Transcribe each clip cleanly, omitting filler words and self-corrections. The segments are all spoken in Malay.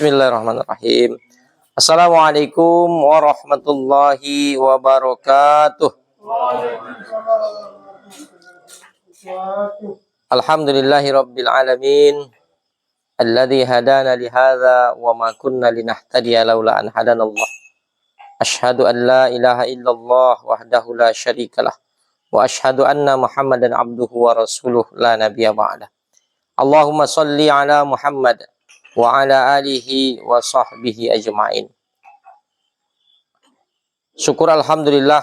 Bismillahirrahmanirrahim. Assalamualaikum warahmatullahi wabarakatuh. Alhamdulillahi rabbil alamin. Alladzi hadana li hadza wa ma kunna linahtadiya laula an hadanallah. Asyhadu an la ilaha illallah wahdahu la syarikalah wa asyhadu anna Muhammadan abduhu wa rasuluh la nabiyya ba'dah. Allahumma shalli ala Muhammad wa ala alihi wa sahbihi ajma'in. Syukur alhamdulillah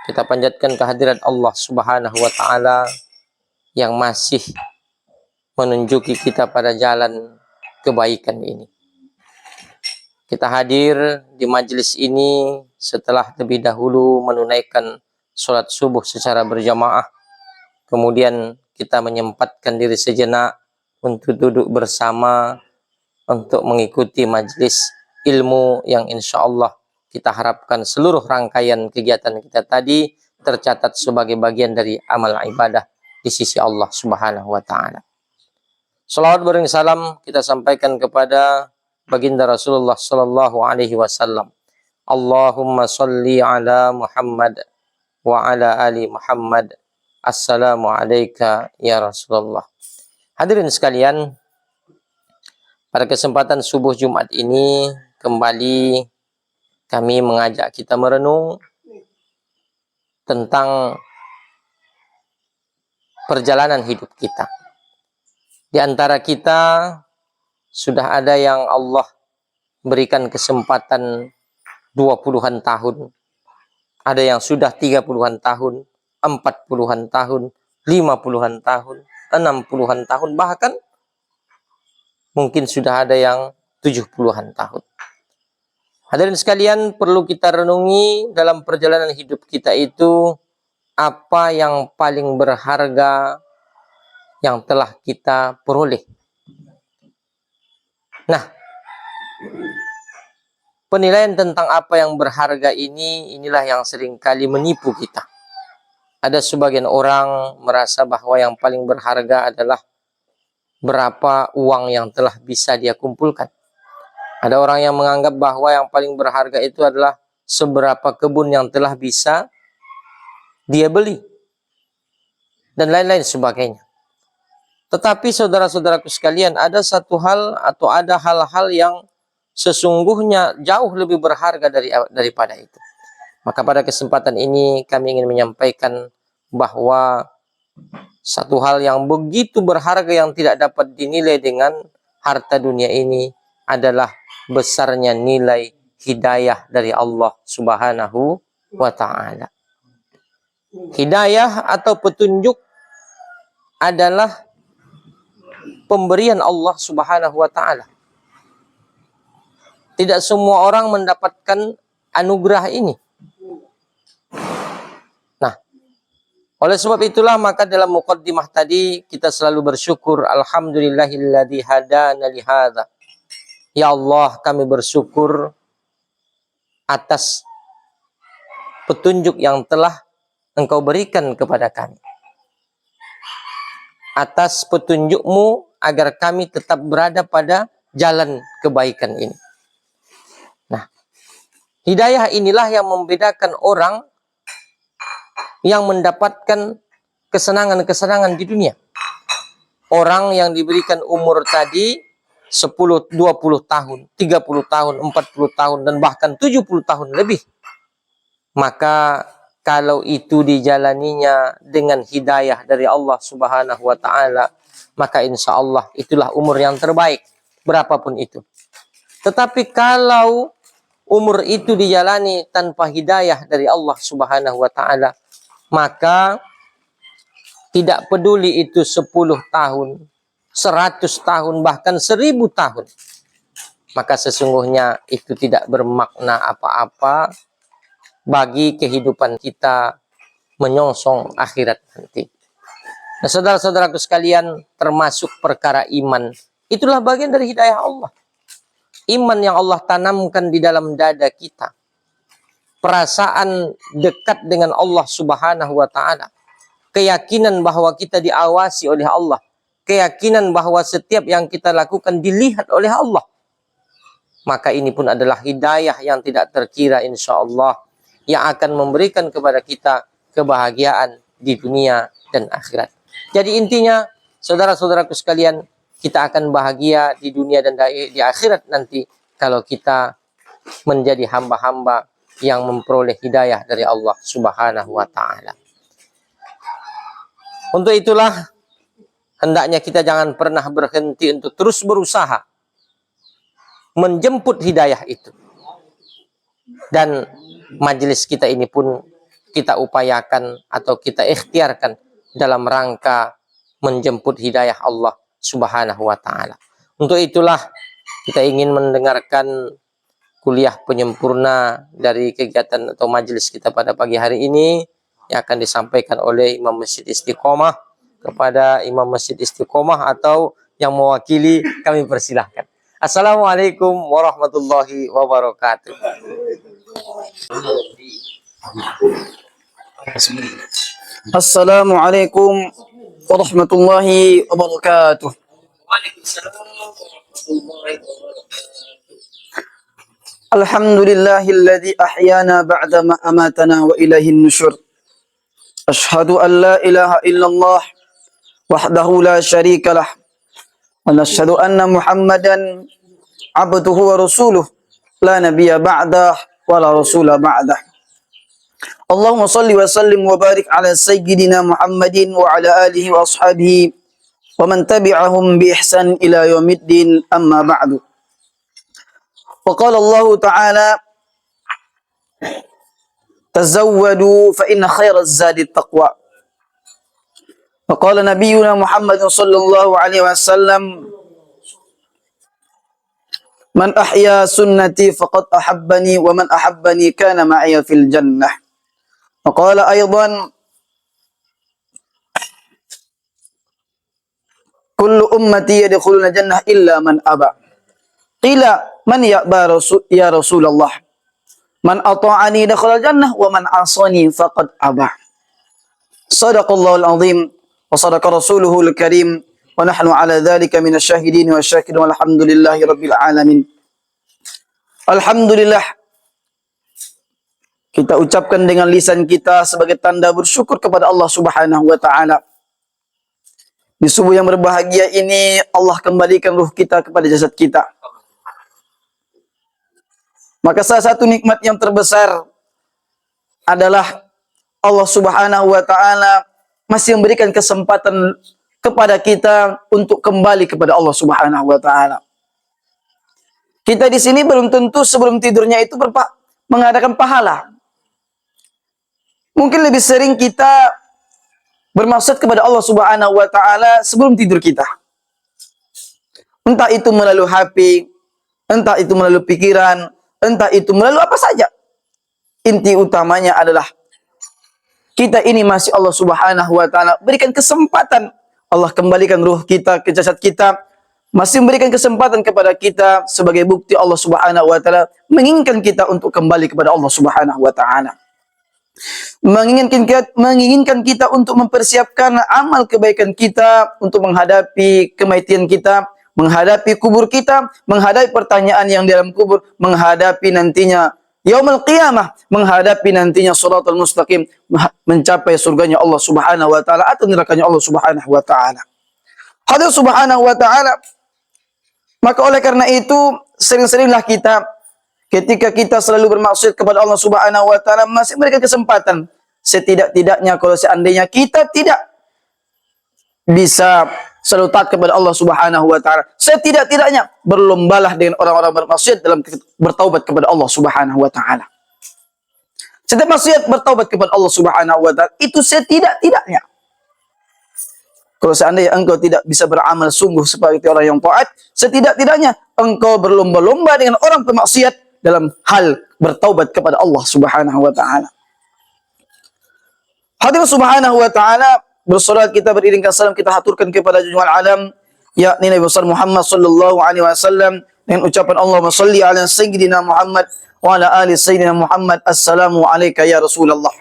kita panjatkan kehadirat Allah Subhanahu wa taala yang masih menunjuki kita pada jalan kebaikan ini. Kita hadir di majelis ini setelah lebih dahulu menunaikan sholat subuh secara berjamaah. Kemudian kita menyempatkan diri sejenak untuk duduk bersama untuk mengikuti majelis ilmu yang insya Allah kita harapkan seluruh rangkaian kegiatan kita tadi tercatat sebagai bagian dari amal ibadah di sisi Allah Subhanahu wa taala. Salawat bering salam kita sampaikan kepada baginda Rasulullah sallallahu alaihi wasallam. Allahumma shalli ala Muhammad wa ala ali Muhammad. Assalamu alayka ya Rasulullah. Hadirin sekalian, pada kesempatan subuh Jumat ini kembali kami mengajak kita merenung tentang perjalanan hidup kita. Di antara kita sudah ada yang Allah berikan kesempatan 20-an tahun. Ada yang sudah 30-an tahun, 40-an tahun, 50-an tahun, 60-an tahun, bahkan mungkin sudah ada yang 70-an tahun. Hadirin sekalian, perlu kita renungi dalam perjalanan hidup kita itu apa yang paling berharga yang telah kita peroleh. Nah, penilaian tentang apa yang berharga inilah yang seringkali menipu kita. Ada sebagian orang merasa bahwa yang paling berharga adalah berapa uang yang telah bisa dia kumpulkan. Ada orang yang menganggap bahwa yang paling berharga itu adalah seberapa kebun yang telah bisa dia beli. Dan lain-lain sebagainya. Tetapi saudara-saudaraku sekalian, ada satu hal atau ada hal-hal yang sesungguhnya jauh lebih berharga daripada itu. Maka pada kesempatan ini kami ingin menyampaikan bahwa satu hal yang begitu berharga yang tidak dapat dinilai dengan harta dunia ini adalah besarnya nilai hidayah dari Allah Subhanahu wa ta'ala. Hidayah atau petunjuk adalah pemberian Allah Subhanahu wa ta'ala. Tidak semua orang mendapatkan anugerah ini. Nah, oleh sebab itulah maka dalam muqaddimah tadi kita selalu bersyukur, alhamdulillahilladzi hadana li hadza. Ya Allah, kami bersyukur atas petunjuk yang telah Engkau berikan kepada kami. Atas petunjuk-Mu agar kami tetap berada pada jalan kebaikan ini. Nah, hidayah inilah yang membedakan orang yang mendapatkan kesenangan-kesenangan di dunia. Orang yang diberikan umur tadi 10, 20 tahun, 30 tahun, 40 tahun, dan bahkan 70 tahun lebih. Maka kalau itu dijalaninya dengan hidayah dari Allah Subhanahu wa ta'ala, maka insya Allah itulah umur yang terbaik, berapapun itu. Tetapi kalau umur itu dijalani tanpa hidayah dari Allah Subhanahu wa ta'ala, maka tidak peduli itu 10 tahun, 100 tahun, bahkan 1000 tahun. Maka sesungguhnya itu tidak bermakna apa-apa bagi kehidupan kita menyongsong akhirat nanti. Nah, saudara-saudaraku sekalian, termasuk perkara iman, itulah bagian dari hidayah Allah. Iman yang Allah tanamkan di dalam dada kita. Perasaan dekat dengan Allah Subhanahu wa ta'ala. Keyakinan bahwa kita diawasi oleh Allah. Keyakinan bahwa setiap yang kita lakukan dilihat oleh Allah. maka ini pun adalah hidayah yang tidak terkira insya Allah, yang akan memberikan kepada kita kebahagiaan di dunia dan akhirat. Jadi intinya, saudara-saudaraku sekalian, kita akan bahagia di dunia dan di akhirat nanti kalau kita menjadi hamba-hamba yang memperoleh hidayah dari Allah Subhanahu wa Ta'ala. Untuk itulah hendaknya kita jangan pernah berhenti untuk terus berusaha menjemput hidayah itu. Dan majelis kita ini pun kita upayakan atau kita ikhtiarkan dalam rangka menjemput hidayah Allah Subhanahu wa Ta'ala. Untuk itulah kita ingin mendengarkan kuliah penyempurna dari kegiatan atau majelis kita pada pagi hari ini yang akan disampaikan oleh Imam Masjid Istiqomah. Kepada Imam Masjid Istiqomah atau yang mewakili, kami persilahkan. Assalamualaikum warahmatullahi wabarakatuh. Assalamualaikum warahmatullahi wabarakatuh. Alhamdulillahilladzi ahyana ba'da ma amatana wa ilaihin nusyur. Ashhadu an la ilaha illallah wahdahu la syarika lah. Wa nashhadu anna Muhammadan abduhu wa rasuluh la nabiyya ba'dah wa la rasula ba'dah. Allahumma salli wa sallim wa barik ala sayyidina Muhammadin wa ala alihi wa ashabihi wa man tabi'ahum bi ihsan ila yaumiddin, amma ba'du. Wa qala Allah ta'ala tazawwadu fa inna khairaz zadi taqwa. Wa qala nabiyyuna Muhammad sallallahu alaihi wasallam man ahya sunnati faqad ahabbani wa man ahabbani kana ma'iya fil jannah. Wa qala aydan kullu ummati yadkhuluna jannah illa man aba. Qila man ya'ba ya Rasulullah? Man ata'ani dakhala jannah wa man asani faqad aba. Sadaqallahul azim wa sadaqa rasuluhul karim wa nahnu ala dhalika minasyahidin wa syakirin walhamdulillahi rabbil alamin. Alhamdulillah, kita ucapkan dengan lisan kita sebagai tanda bersyukur kepada Allah Subhanahu wa Ta'ala. Di subuh yang berbahagia ini Allah kembalikan ruh kita kepada jasad kita. Maka salah satu nikmat yang terbesar adalah Allah Subhanahu wa Ta'ala masih memberikan kesempatan kepada kita untuk kembali kepada Allah Subhanahu wa Ta'ala. Kita di sini belum tentu sebelum tidurnya itu mengadakan pahala. Mungkin lebih sering kita bermaksud kepada Allah Subhanahu wa Ta'ala sebelum tidur kita. Entah itu melalui HP, entah itu melalui pikiran, entah itu melalui apa saja. Inti utamanya adalah kita ini masih Allah Subhanahu wa Ta'ala berikan kesempatan. Allah kembalikan ruh kita ke jasad kita, masih memberikan kesempatan kepada kita sebagai bukti Allah Subhanahu wa Ta'ala menginginkan kita untuk kembali kepada Allah Subhanahu wa Ta'ala. Menginginkan kita untuk mempersiapkan amal kebaikan kita untuk menghadapi kematian kita, menghadapi kubur kita, menghadapi pertanyaan yang di dalam kubur, menghadapi nantinya yaumul qiyamah, menghadapi nantinya shiratal mustaqim, mencapai surganya Allah Subhanahu wa Ta'ala atau nerakanya Allah Subhanahu wa Ta'ala. Hadir Subhanahu wa Ta'ala. Maka oleh karena itu sering-seringlah kita, ketika kita selalu bermaksud kepada Allah Subhanahu wa Ta'ala, masih memberikan kesempatan. Setidak-tidaknya kalau seandainya kita tidak bisa selalu taat kepada Allah Subhanahu wa Ta'ala, setidak-tidaknya berlombalah dengan orang-orang bermaksiat dalam bertaubat kepada Allah Subhanahu wa Ta'ala. Setiap maksiat bertaubat kepada Allah Subhanahu wa Ta'ala, itu setidak-tidaknya. Kalau seandainya engkau tidak bisa beramal sungguh seperti orang yang taat, setidak-tidaknya engkau berlomba-lomba dengan orang pemaksiat dalam hal bertaubat kepada Allah Subhanahu wa Ta'ala. Hadirin Subhanahu wa Ta'ala, bersolat kita beriringkan salam kita haturkan kepada junjungan alam yakni Nabi besar Muhammad sallallahu alaihi wasallam dengan ucapan Allahumma shalli ala sayyidina Muhammad wa ala ali sayyidina Muhammad. Assalamu alayka ya Rasulullah.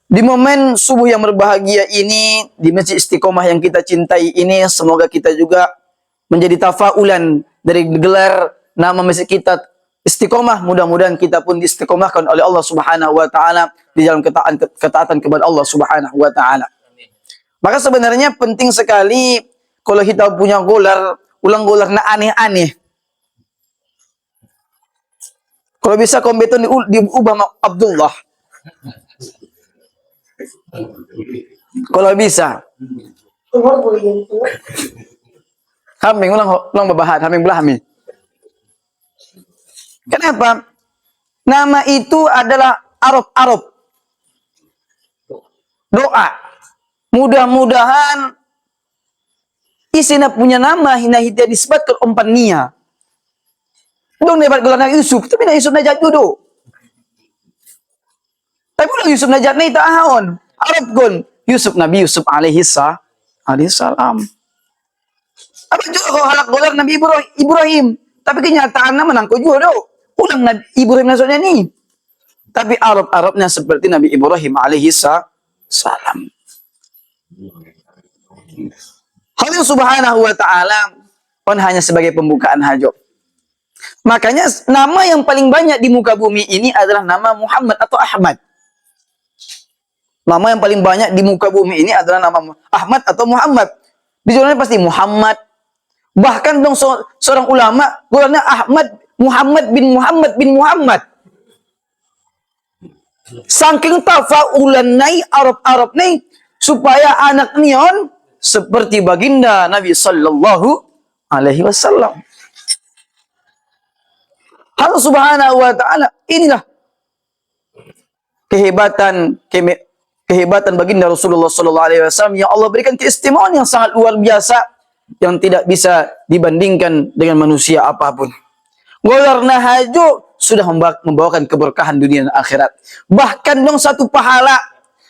Di momen subuh yang berbahagia ini di Masjid Istiqomah yang kita cintai ini, semoga kita juga menjadi tafaulan dari gelar nama masjid kita istiqomah, mudah-mudahan kita pun diistiqomahkan oleh Allah Subhanahu wa taala di dalam ketaatan kepada Allah Subhanahu wa taala. Maka sebenarnya penting sekali kalau kita punya golar, ulang golar na aneh-aneh. Kalau bisa kombeton diubah sama Abdullah. Kalau bisa. Haming ulang babahat, haming belah haming. Kenapa? Nama itu adalah Arab. Doa. Mudah-mudahan isina punya nama hina hita disebutkan umpan nia. Dong dapat gelar Yusuf, tapi Yusuf najat judo. Tapi ulang Yusuf najat ni ta'ahon. Arab gun. Nabi Yusuf alaihi salam. Apa juga kau halak gelar Nabi Ibrahim. Tapi kenyataan nama nangko juga do. Ulang Nabi Ibrahim maksudnya ni. Tapi Arabnya seperti Nabi Ibrahim alaihi salam. Allah Subhanahu wa taala pun hanya sebagai pembukaan hajat. Makanya nama yang paling banyak di muka bumi ini adalah nama Muhammad atau Ahmad. Nama yang paling banyak di muka bumi ini adalah nama Ahmad atau Muhammad. Di jurnalnya pasti Muhammad. Bahkan dong seorang ulama gelarnya Muhammad bin Muhammad. Saking tafaulan nai Arab nai supaya anak nion seperti baginda Nabi sallallahu alaihi wasallam. Allah Subhanahu wa taala, inilah kehebatan baginda Rasulullah sallallahu alaihi wasallam yang Allah berikan keistimewaan yang sangat luar biasa yang tidak bisa dibandingkan dengan manusia apapun. Gelar Nahaju sudah membawakan keberkahan dunia dan akhirat. Bahkan dong satu pahala,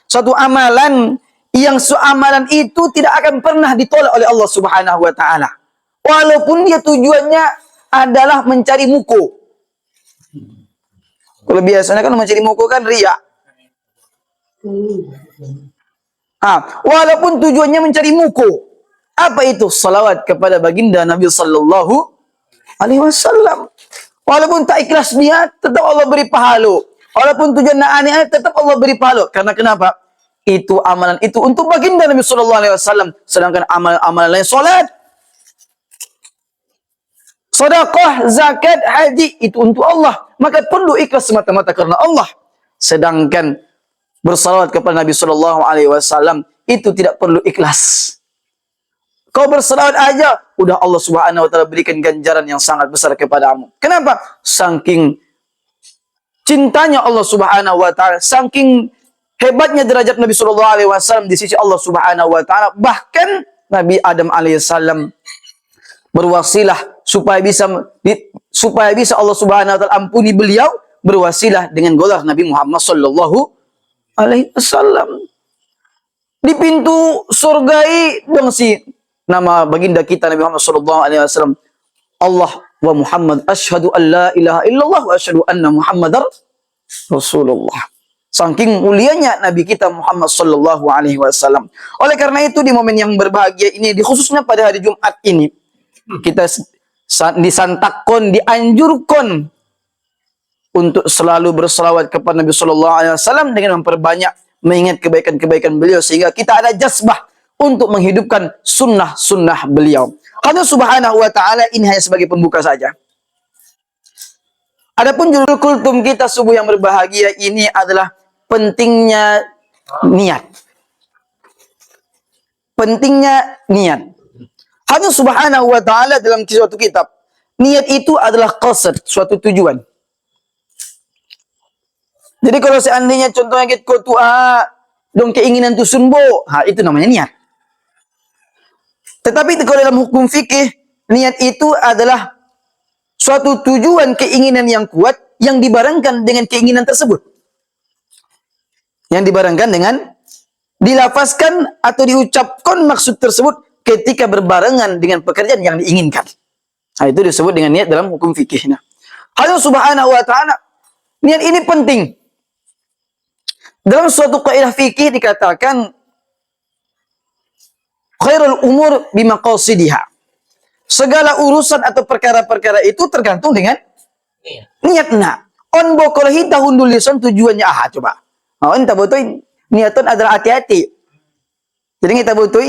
satu amalan yang amalan itu tidak akan pernah ditolak oleh Allah Subhanahu wa taala. Walaupun dia tujuannya adalah mencari muko. Kalau biasanya kan mencari muko kan riya. Walaupun tujuannya mencari muko. Apa itu? Salawat kepada baginda Nabi sallallahu alaihi wasallam. Walaupun tak ikhlas niat, tetap Allah beri pahala. Walaupun tujuan aneh-aneh, tetap Allah beri pahala. Karena kenapa? Itu amalan itu untuk baginda Nabi sallallahu alaihi wasallam. Sedangkan amalan lain salat, sedekah, zakat, haji itu untuk Allah. Maka perlu ikhlas semata-mata karena Allah. Sedangkan bersalawat kepada Nabi sallallahu alaihi wasallam itu tidak perlu ikhlas. Kau bersalawat aja, udah Allah Subhanahu wa taala berikan ganjaran yang sangat besar kepadamu. Kenapa? Saking cintanya Allah Subhanahu wa taala, saking hebatnya derajat Nabi sallallahu alaihi wasallam di sisi Allah Subhanahu wa taala. Bahkan Nabi Adam alaihissalam berwasilah supaya bisa Allah Subhanahu wa taala ampuni beliau, berwasilah dengan gelar Nabi Muhammad sallallahu alaihi wasallam. Di pintu surgai dong si nama baginda kita Nabi Muhammad sallallahu alaihi wasallam. Allah wa Muhammad asyhadu an la ilaha illallah wa asyhadu anna Muhammadar Rasulullah. Saking mulianya Nabi kita Muhammad sallallahu alaihi wasallam. Oleh karena itu di momen yang berbahagia ini, khususnya pada hari Jumat ini, kita disantakkan, dianjurkan untuk selalu berselawat kepada Nabi sallallahu alaihi wasallam dengan memperbanyak mengingat kebaikan-kebaikan beliau sehingga kita ada jazbah untuk menghidupkan sunnah-sunnah beliau. Allah Subhanahu wa taala ini hanya sebagai pembuka saja. Adapun judul kultum kita subuh yang berbahagia ini adalah pentingnya niat. Pentingnya niat. Allah Subhanahu wa taala dalam suatu kitab, niat itu adalah qasad, suatu tujuan. Jadi kalau seandainya contohnya kita dong keinginan tu sunbo, itu namanya niat. Tetapi kalau dalam hukum fikih, niat itu adalah suatu tujuan keinginan yang kuat yang dibarengkan dengan keinginan tersebut. Yang dibarengkan dengan dilafazkan atau diucapkan maksud tersebut ketika berbarengan dengan pekerjaan yang diinginkan. Itu disebut dengan niat dalam hukum fikih. Allah Subhanahu wa taala, niat ini penting. Dalam suatu kaidah fikih dikatakan khairul umur bimaqasidiha. Segala urusan atau perkara-perkara itu tergantung dengan Iya. niat nak. On bokol hita hundul lisan tujuannya coba. Entah betul niatan adalah hati-hati. Jadi kita butuh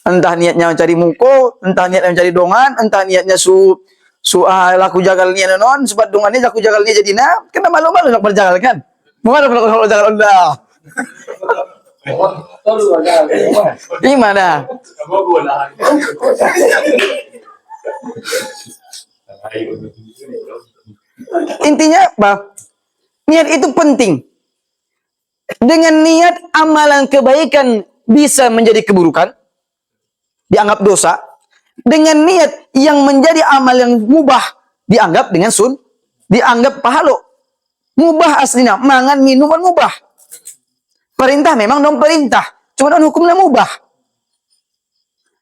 entah niatnya mencari muko, entah niatnya mencari dongan, entah niatnya laku jagal niat non, sebab dongannya laku jagal niat jadi kena malu-malu nak berjagal kan. Mana kalau jagal anda? Gimana? Intinya apa? Niat itu penting. Dengan niat amalan kebaikan bisa menjadi keburukan, dianggap dosa. Dengan niat yang menjadi amal yang mubah, dianggap dengan dianggap pahala. Mubah aslinya, mangan minuman mubah. Perintah memang dong perintah, cuma hukumnya mubah.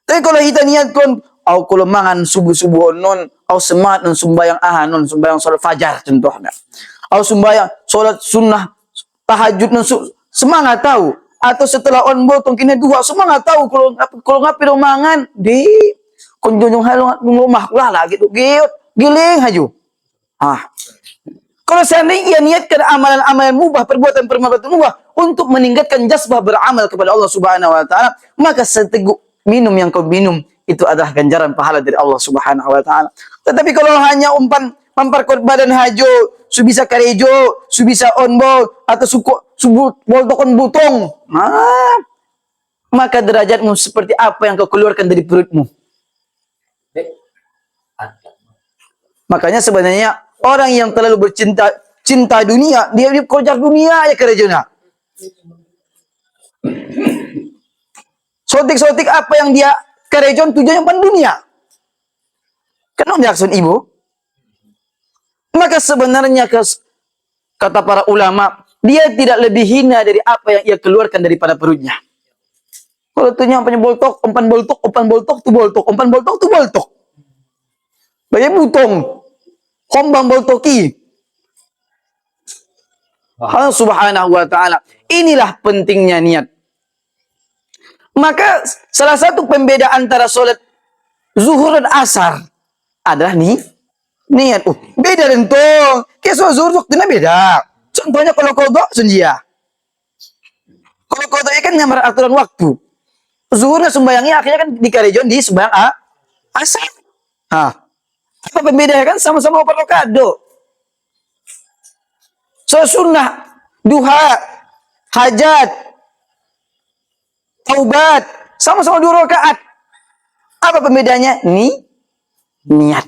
Tapi kalau kita niat kon, kalau mangan subuh-subuh non, semangat non sembahyang non sembahyang salat fajar contohnya. Sembahyang salat sunnah tahajud non semangat tahu. Atau setelah on botong kini dua semangat tahu kalau ngapi dong mangan di kunjung halong rumah lah gitu giling haju. Kalau seandainya ia niatkan amalan-amalan mubah, perbuatan-perbuatan mubah untuk meningkatkan jazbah beramal kepada Allah Subhanahu wa taala, maka seteguk minum yang kau minum itu adalah ganjaran pahala dari Allah Subhanahu wa taala. Tetapi kalau hanya umpan memperkuat badan hajo, subisa karejo, subisa onbol atau boltokon butong, maka derajatmu seperti apa yang kau keluarkan dari perutmu. Makanya sebenarnya orang yang terlalu cinta dunia, dia kejar dunia ya kerjanya. Sotik-sotik apa yang dia kerjakan tujuannya pada dunia. Kenapa diaksun ibu? Maka sebenarnya kata para ulama, dia tidak lebih hina dari apa yang ia keluarkan daripada perutnya. Kalau tujuannya umpan boltok, tu boltok. Banyak butong. Kombang boltoki. Allah Subhanahu wa taala. Inilah pentingnya niat. Maka salah satu pembeda antara salat zuhur dan asar adalah niat. Beda dentong. Kayak salat zuhur waktunya beda. Contohnya kalau qadha sunjia. Kalau qadha kan nyamar aturan waktu. Zuhurnya sembayangnya akhirnya kan di karejon di sembayang asar. Apa pembedanya kan sama-sama 4 rakaat do. Sunnah, duha, hajat, taubat, sama-sama 2 rakaat. Apa pembedanya? Niat.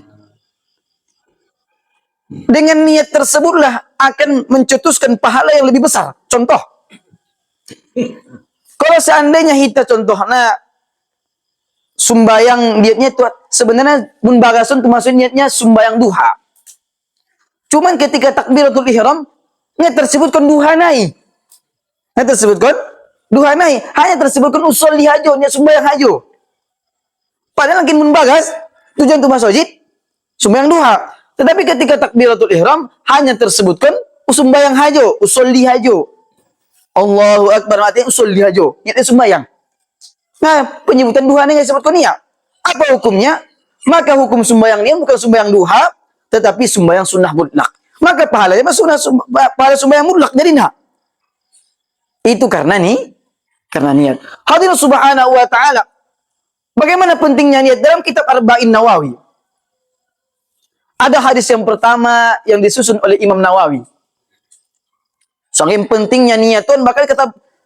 Dengan niat tersebutlah akan mencetuskan pahala yang lebih besar. Contoh. Kalau seandainya kita contohnya sumbayang niatnya itu sebenarnya mun bagasun termasuk niatnya sumbayang duha. Cuman ketika takbiratul ihram nya tersebutkan duha nai. Nya tersebutkan duha nai, hanya tersebutkan usolli hajo nya sumbayang hajo. Padahal lagi mun bagas tujuan tuh masjid sumbayang duha. Tetapi ketika takbiratul ihram hanya tersebutkan sumbayang hajo, usolli hajo. Allahu akbar, artinya usolli hajo, nya sumbayang. Nah, penyebutan duha ini disebutkan niat. Apa hukumnya? Maka hukum sembahyang ini bukan sembahyang duha, tetapi sembahyang sunnah mutlak. Maka pahalanya pahala sembahyang mutlak jadi nah. Itu karena niat. Hadirin subhanahu wa ta'ala. Bagaimana pentingnya niat dalam kitab Arba'in Nawawi? Ada hadis yang pertama yang disusun oleh Imam Nawawi. Saking pentingnya niatun, bakal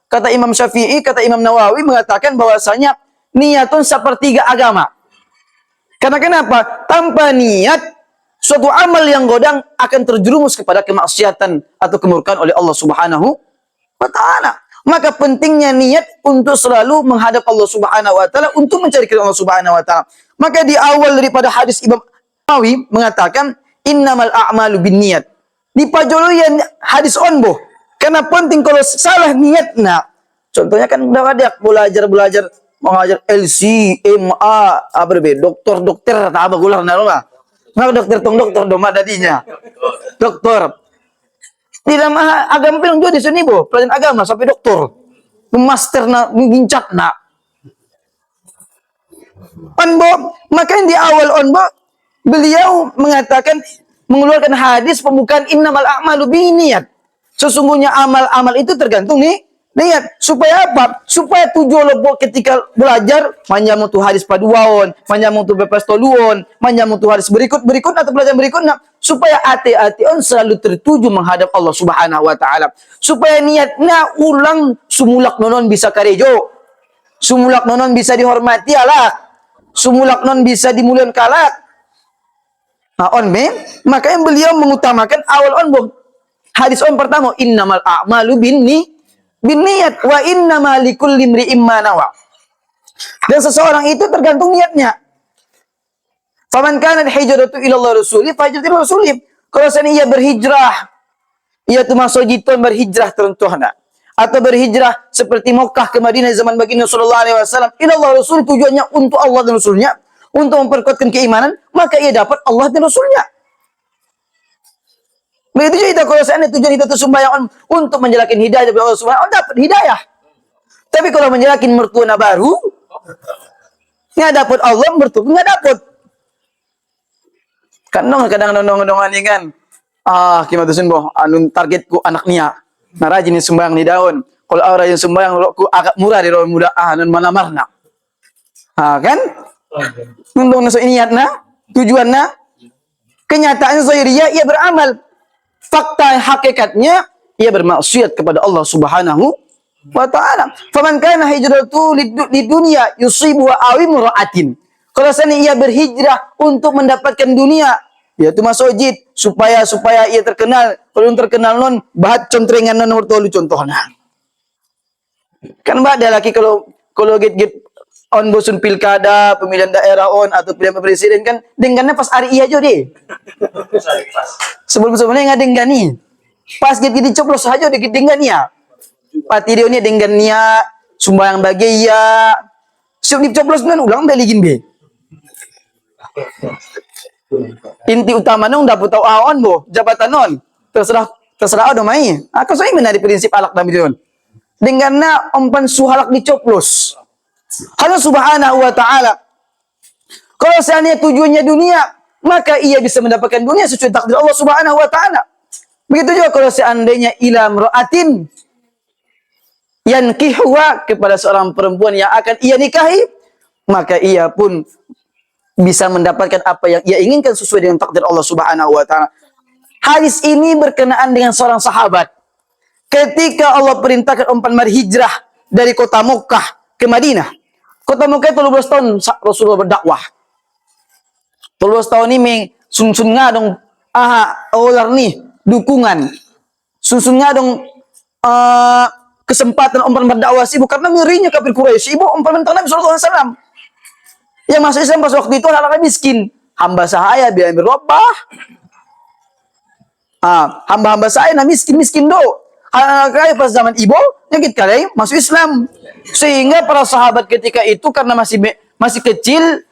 kata Imam Syafi'i, kata Imam Nawawi mengatakan bahwasanya niatun sepertiga agama. Karena kenapa? Tanpa niat, suatu amal yang godang akan terjerumus kepada kemaksiatan atau kemurkaan oleh Allah Subhanahu wa taala. Maka pentingnya niat untuk selalu menghadap Allah Subhanahu wa taala, untuk mencari keridhaan Allah Subhanahu wa taala. Maka di awal daripada hadis Imam Nawawi mengatakan innamal a'malu binniyat. Di pajoluyan hadis onbo. Karena penting kalau salah niat nak. Contohnya kan udah ada belajar mengajar LC, MA, dokter atau apa gular naroma. Nah, dokter doma tadinya. Dokter. Di dalam agama bilang juga di sini bo, pelajaran agama sampai dokter. Master na ngincat nak. Onbo, maka yang di awal onbo, beliau mengatakan, mengeluarkan hadis pembukaan innamal a'malu binniyat. Sesungguhnya amal-amal itu tergantung nih niat. Supaya apa? Supaya tujuan lobo ketika belajar manjamu tu hadis paduaon, manjamu tu bebas toluon, manjamu tu hadis berikut atau pelajaran berikutnya, supaya hati-hati on selalu tertuju menghadap Allah Subhanahu wa taala. Supaya niatnya ulang sumulak nonon bisa karejo. Sumulak nonon bisa dihormati alak. Sumulak non bisa dimuliakan kalak. Nah, maka yang beliau mengutamakan awal on hadis on pertama innamal a'malu binniyat wa innamal likulli imri'in ma nawa. Dan seseorang itu tergantung niatnya. Faman kana hijratu ila Allah rasuli fa hijratu ila rasuli. Kalau seandainya ia berhijrah, ia tu masuk jiton berhijrah tentuhna. Atau berhijrah seperti Mekah ke Madinah zaman baginda sallallahu alaihi wasallam, ila Allah rasul tujuannya untuk Allah dan Rasulnya, untuk memperkuatkan keimanan, maka ia dapat Allah dan Rasulnya. Begitu juga kalau seandainya tujuan kita sembahyang untuk menjalankan hidayah dari Allah Subhanahu wa taala, dapat hidayah. Tapi kalau menjalankan mertua baru, nggak dapat Allah, mertua nggak dapat. Kan kadang-kadang ini kan, gimana tuh boh, anu targetku anak nia, nah rajin sembahyang di daun. Kalau orang yang sembahyang, ku agak murah di daun muda, dan mana marna. Kan? Untuk nasi niatna, tujuannya, kenyataan zahiriyah ia beramal. Fakta hakikatnya ia bermaksiat kepada Allah Subhanahu wa taala. Faman kana hijratu lidunya yusibuha aw imra'atin. Kalau seandainya ia berhijrah untuk mendapatkan dunia, yaitu masjid supaya ia terkenal. Kalau terkenal non bahat contrengan non hortolu contohnya. Kan ada lagi kalau get on bosun pilkada, pemilihan daerah on atau pilihan presiden kan denggannya pas hari iya aja deh. Sebelum-sebelumnya nggak denggani. Pas gitu dicoblos aja dikit denggani ya. Pati dia ni denggania sumbayang bagi ya. Siap dicoblos kan ulang beli be. Inti utama nung dapat tahu awan bo jabatan non. Terserah ada mai. Aku saya menari prinsip alak dalam itu. Dengannya umpan suhalak dicoblos. Allah Subhanahu wa taala. Kalau seandainya tujuannya dunia, maka ia bisa mendapatkan dunia sesuai takdir Allah Subhanahu wa taala. Begitu juga kalau seandainya ila mra'atin yankihwa kepada seorang perempuan yang akan ia nikahi, maka ia pun bisa mendapatkan apa yang ia inginkan sesuai dengan takdir Allah Subhanahu wa taala. Hadis ini berkenaan dengan seorang sahabat. Ketika Allah perintahkan umpan berhijrah dari kota Mekah ke Madinah. Kota Mekah 13 tahun Rasulullah berdakwah. 13 tahun ini sun ngadong olar nih dukungan. Sun ngadong kesempatan umpan berdakwah sibuk karena ngerinya kafir Quraisy. Ibu umpan mentang Nabi sallallahu alaihi wasallam. Yang masuk Islam pas waktu itu adalah miskin. Hamba saya biar berubah. Hamba-hamba saya na miskin do. Kaya pas zaman ibu nyakit kali masuk Islam. Sehingga para sahabat ketika itu karena masih kecil,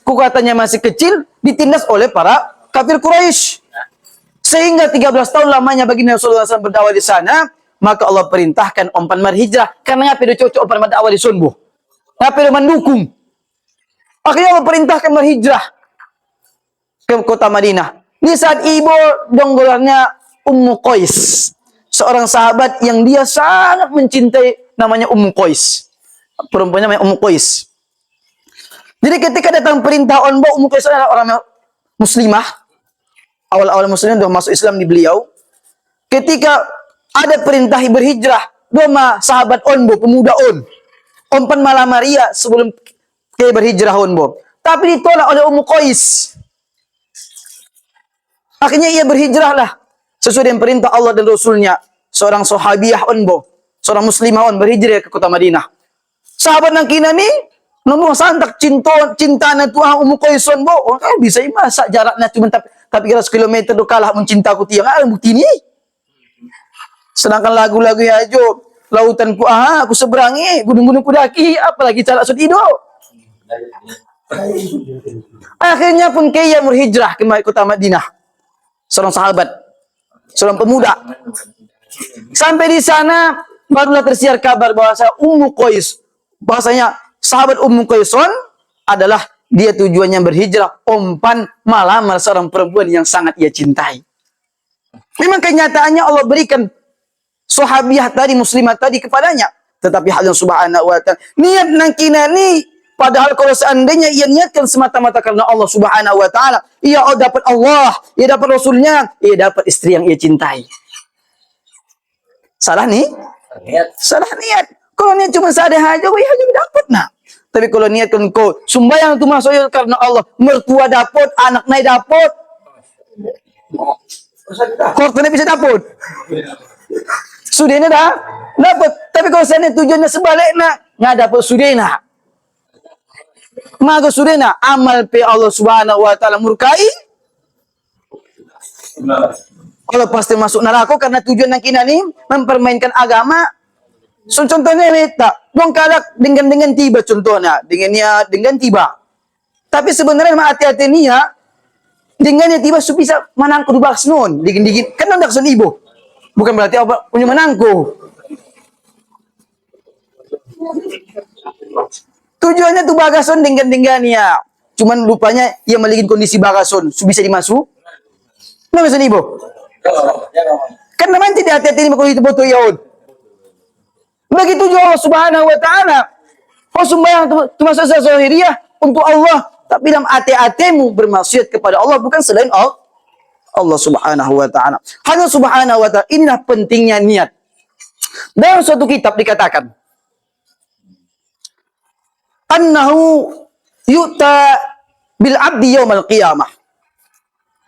kekuatannya masih kecil, ditindas oleh para kafir Quraisy. Sehingga 13 tahun lamanya baginda Rasulullah SAW berdakwah di sana, maka Allah perintahkan umpan berhijrah karena ngapain cocok umpan berdakwah di sunbuh. Ngapain mendukung. Akhirnya Allah perintahkan berhijrah ke kota Madinah. Di saat ibu donggolannya Ummu Qais, seorang sahabat yang dia sangat mencintai, namanya Ummu Qais. Perempuannya namanya Ummu Qais. Jadi ketika datang perintah Ummu Qais adalah orang muslimah. Awal-awal muslimah sudah masuk Islam di beliau. Ketika ada perintah berhijrah, dua sahabat pemuda umpan malam Maria sebelum ke berhijrah tapi ditolak oleh Ummu Qais. Akhirnya ia berhijrahlah sesuai dengan perintah Allah dan Rasulnya. Seorang sahabiah seorang muslimah berhijrah ke kota Madinah. Sahabat nang kina ni nunggu santak cinta na tuah Ummu Qais bisa masa jaraknya cuma tapi kira kilometer do kalah mencintaku tiang bukti ni. Sedangkan lagu-lagu ya ajo lautan ku aku seberangi gunung-gunung ku daki apalagi cara sudido. Akhirnya pun kaya berhijrah ke kota Madinah. Seorang sahabat, seorang pemuda. Sampai di sana barulah tersiar kabar bahwa Ummu Qais, bahasanya sahabat Ummu Qaisun adalah dia tujuannya berhijrah, umpan melamar seorang perempuan yang sangat ia cintai. Memang kenyataannya Allah berikan sahabiah tadi, muslimat tadi kepadanya. Tetapi hal yang subhanahu wa ta'ala, niat nangkina ni, padahal kalau seandainya ia niatkan semata-mata karena Allah subhanahu wa ta'ala, ia dapat Allah, ia dapat Rasulnya, ia dapat istri yang ia cintai. Salah nih? Salah niat. Kalau niat cuma sadar aja, wah hanya dapat nak. Tapi kalau niatkan kau, sumbayang itu masuk karena Allah, mertua dapat, anak naik dapat, korbannya bisa dapat. Sudahnya dah dapat. Tapi kalau saya tujuannya sebaliknya, nggak dapat sudahnya. Maka sudahnya amal pe Allah subhanahu wa ta'ala murkai. Allah pasti masuk neraka karena tujuan yang kina ni mempermainkan agama. So, contohnya tak, dong kalak dengan tiba contohnya, dengan tiba. Tapi sebenarnya hati-hati ni ya, dengannya tiba su bisa menangku di baksnon, dingin kan ndak son ibu. Bukan berarti apa punya menangku. Tujuannya tuh bagason dengan ya. Cuman lupanya ia melihat kondisi bagason, su bisa dimasuk. Nggak son ibu. Kan namanya tidak hati-hati ini kalau itu betul yaud. Begitu juga Allah subhanahu wa ta'ala. Kau sembahyang termasuk zahiriyah untuk Allah. Tapi dalam hati-hatimu bermaksiat kepada Allah. Bukan selain Allah subhanahu wa ta'ala. Hanya subhanahu wa ta'ala. Inilah pentingnya niat. Dalam suatu kitab dikatakan. Annahu yu'ta bil abdi yawmal qiyamah.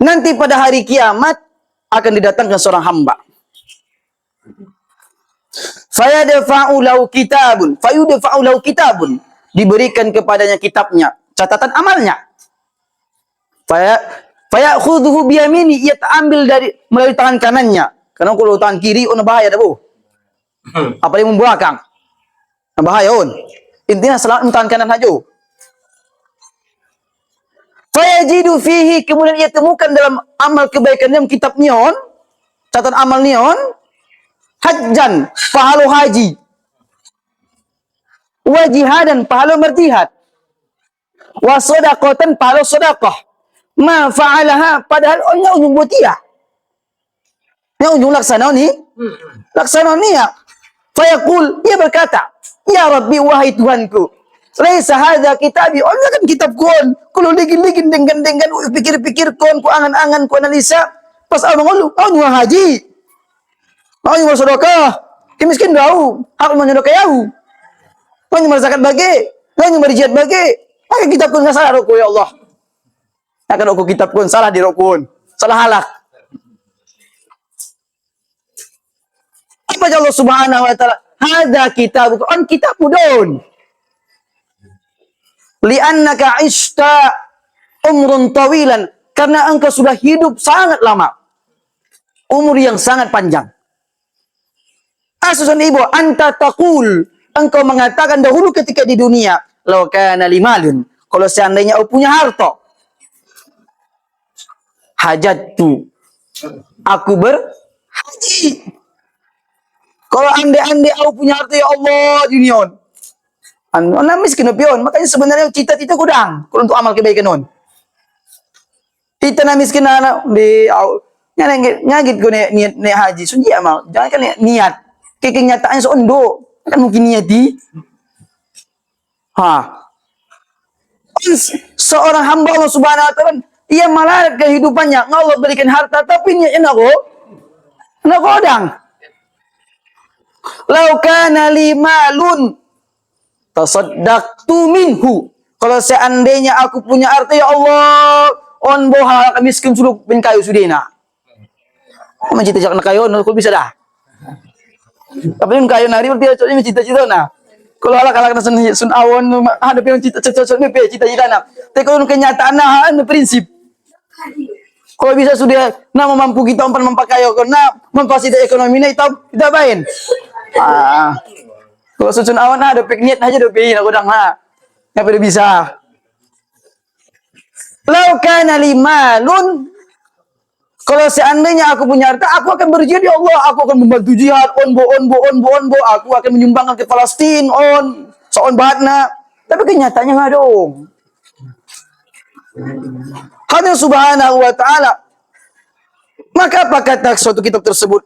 Nanti pada hari kiamat akan didatangkan seorang hamba. Fayadfa'u lahu kitabun, diberikan kepadanya kitabnya, catatan amalnya. Fayakhudhuhu biyamini, ia ambil melalui tangan kanannya. Karena kalau tangan kiri bahaya dah, Bu. Apalagi membelakang. Bahaya on. Intinya selalu tangan kanan aja. Fayajidu fihi, kemudian ia temukan dalam amal kebaikan dalam kitab nion, catatan amal nion, hajjan, pahala haji. Wa jihadan, pahala berjihad. Wa sadaqatan, pahala sedekah. Ma fa'alaha, padahal nya ujung buat dia. Nya ujung laksana ni. Laksana ni ya. Fayaqul, ia berkata, ya Rabbi, wahai Tuhanku, laisa hadza kitabi, kan kitab kon. Kalau ligin-ligin dengan pikir-pikir kon, ku angan-angan, ku analisa, pas ngulu, nyuang haji. Mau nyumbang sedekah, kemiskin tahu, hak menyedekah yahu. Mau nyumbang zakat bagi, mau nyumbang jihad bagi. Maka kitab pun nggak salah roko ya Allah. Akan roko kitab pun salah di rokun, salah halak. Apa Allah subhanahu wa ta'ala? Hadza kitabuk, on kitab mudon. Li'annaka ishta umrun tawilan, karena engkau sudah hidup sangat lama. Umur yang sangat panjang. Asusun ibu, anta taqul, engkau mengatakan dahulu ketika di dunia, law kana limalun, kalau seandainya aku punya harta, hajatu, aku berhaji. Kalau andai-andai aku punya harta ya Allah junior, anda miskin pion, makanya sebenarnya cita-cita kudang, kalau untuk amal kebaikan non. Kita na miskin anak di nyagit ko niat haji, sunyi amal, jangan kan niat. Kenyataannya seondo, kan mungkin niati. Seorang hamba Allah subhanahu wa ta'ala, ia malah kehidupannya, Allah berikan harta, tapi niatnya nak kodang. Lau kana limalun, tasaddaqtu minhu. Kalau seandainya aku punya harta, ya Allah, on boha miskin suruh bin kayu sudena. Mencita-cita kayu, aku bisa dah. Tapi yang kayu nari berarti cocoknya cita-cita na. Kalau ala-ala kena sun awon ada yang cita-cita na. Tapi kalau kenyataan na prinsip. Kalau bisa sudah na mampu kita umpan memakai karena memfasilitasi ekonomi na kita bain. Kalau sun awon ada pikniat aja do pein aku dang ha. Apa bisa. Lau kana limalun, kalau seandainya aku punya harta, aku akan berjihad ya Allah. Aku akan membantu jihad. Onbo. Aku akan menyumbangkan ke Palestina. Soon bahatna. Tapi kenyataannya nggak dong. Hadirin subhanahu wa ta'ala. Maka apa kata suatu kitab tersebut?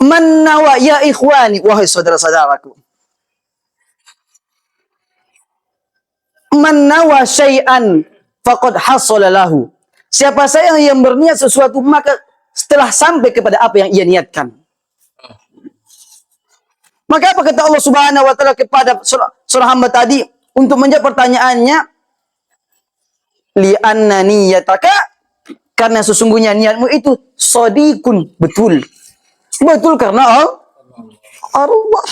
Man nawa ya ikhwani, wahai saudara-saudaraku. Man nawa syai'an faqad hasala lahu. Siapa saja yang berniat sesuatu, maka setelah sampai kepada apa yang ia niatkan. Maka apa kata Allah Subhanahu wa taala kepada seorang hamba tadi untuk menjawab pertanyaannya? Li anna niyataka, karena sesungguhnya niatmu itu shadiqun, betul. Betul karena Allah.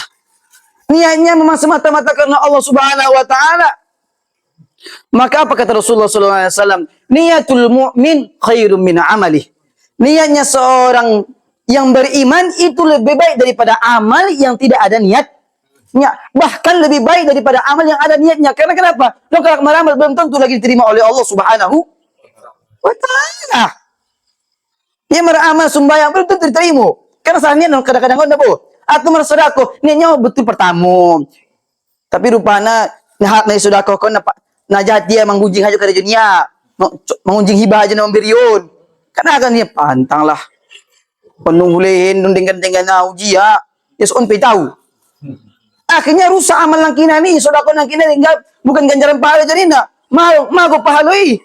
Niatnya memang semata-mata karena Allah Subhanahu wa taala. Maka apa kata Rasulullah SAW? Niatul mu'min khairun min amalih. Niatnya seorang yang beriman itu lebih baik daripada amal yang tidak ada niatnya. Bahkan lebih baik daripada amal yang ada niatnya. Karena kenapa? Kalau beramal belum tentu lagi diterima oleh Allah Subhanahu wa ta'ala. Dia beramal sembahyang belum tentu diterima. Karena salah niat kadang-kadang atau bersedekah niatnya betul pertama. Tapi rupanya nah sedekah kau najat dia mengunjing aja ke dunia, mengunjing hibah aja nama beriun. Karena kan dia pantang lah. Penuh lehin, dengan uji ya. Ya seon tahu. Akhirnya rusak amal langkina ni, sedekah langkina tinggal bukan ganjaran pahala jadi nak. Mau pahaloi.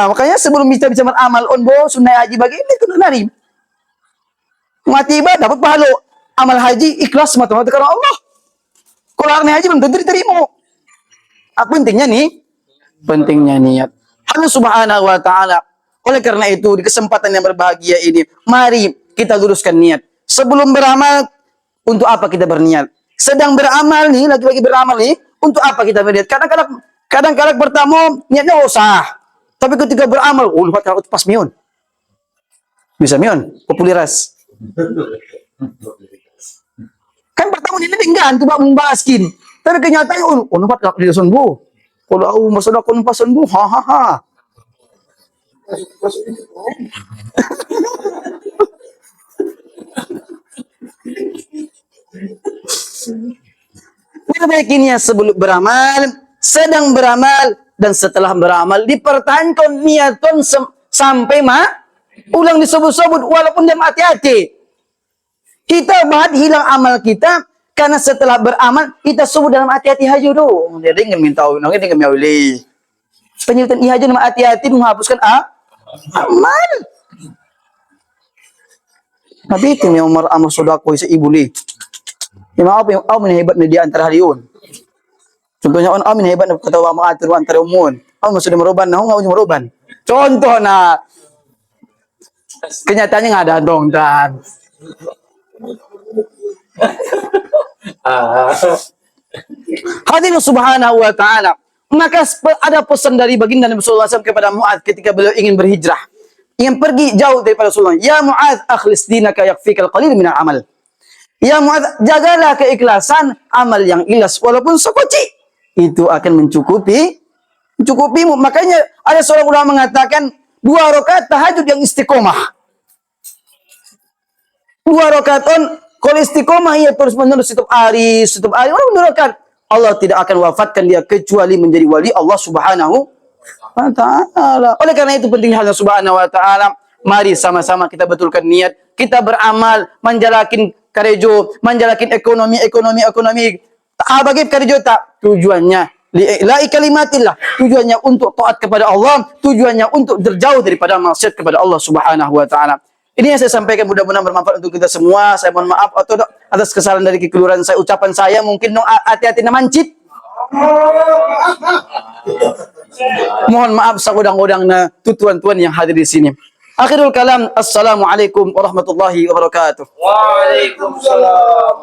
Makanya sebelum bisa beramal sunnah haji bagi ini kena nari. Mati ibadah dapat pahala. Amal haji ikhlas semata-mata karena Allah. Kalau haji belum tentu diterima. Apa pentingnya nih? Pentingnya niat. Allah Subhanahu wa ta'ala. Oleh karena itu, di kesempatan yang berbahagia ini, mari kita luruskan niat. Sebelum beramal, untuk apa kita berniat? Sedang beramal nih, lagi-lagi beramal nih, untuk apa kita berniat? Kadang-kadang pertama, niatnya usah. Tapi ketika beramal, lupa kalau pas miun. Bisa miun, populiras. Kan pertama ini tinggal, tuh membahaskin. Tapi kenyataannya, nampak kalau dia sembuh. Kalau aku masalah aku nampak sembuh, hahaha. Perbaikinya sebelum beramal, sedang beramal, dan setelah beramal. Dipertahankan niatkan sampai ulang disebut-sebut, walaupun dia hati-hati. Kita bahas hilang amal kita, karena setelah beramal, kita sebut dalam hati-hati haji dong. Dia ingin minta dia ingin miauli. Penyebutan ihajun dalam hati-hati menghapuskan amal. Nabi itu yang umar amal sodako isa ibu li. Yang apa yang amin hebat di antara haliun. Contohnya amin hebat kata wa mengatur antara umun. Amin sudah meroban, nah nggak meroban. Contoh kenyataannya nggak ada dong dan. Hadirin subhanahu wa ta'ala. Maka ada pesan dari baginda Nabi sallallahu alaihi wasallam kepada Mu'adz ketika beliau ingin berhijrah, ingin pergi jauh daripada Rasulullah. Ya Mu'adz, akhlis dinaka yakfikal qalil min amal. Ya Mu'adz, jagalah keikhlasan, amal yang ikhlas walaupun sekoci itu akan mencukupimu. Makanya ada seorang ulama mengatakan 2 rakaat tahajud yang istiqomah. 2 rakaat kalau istiqomah ia terus-menerus setiap hari, orang menurutkan Allah tidak akan wafatkan dia kecuali menjadi wali Allah Subhanahu wa ta'ala. Oleh karena itu pentingnya Allah Subhanahu wa ta'ala. Mari sama-sama kita betulkan niat, kita beramal, menjalakin karejo, menjalakin ekonomi. Bagi karejo tak tujuannya li'ila'i kalimatillah, tujuannya untuk taat kepada Allah, tujuannya untuk terjauh daripada maksiat kepada Allah Subhanahu wa ta'ala. Ini yang saya sampaikan, mudah-mudahan bermanfaat untuk kita semua. Saya mohon maaf atau atas kesalahan dari kekeliruan saya, ucapan saya mungkin hati-hati na mancit. Mohon maaf sagudang-udang na tuan-tuan yang hadir di sini. Akhirul kalam, assalamualaikum warahmatullahi wabarakatuh. Waalaikumsalam.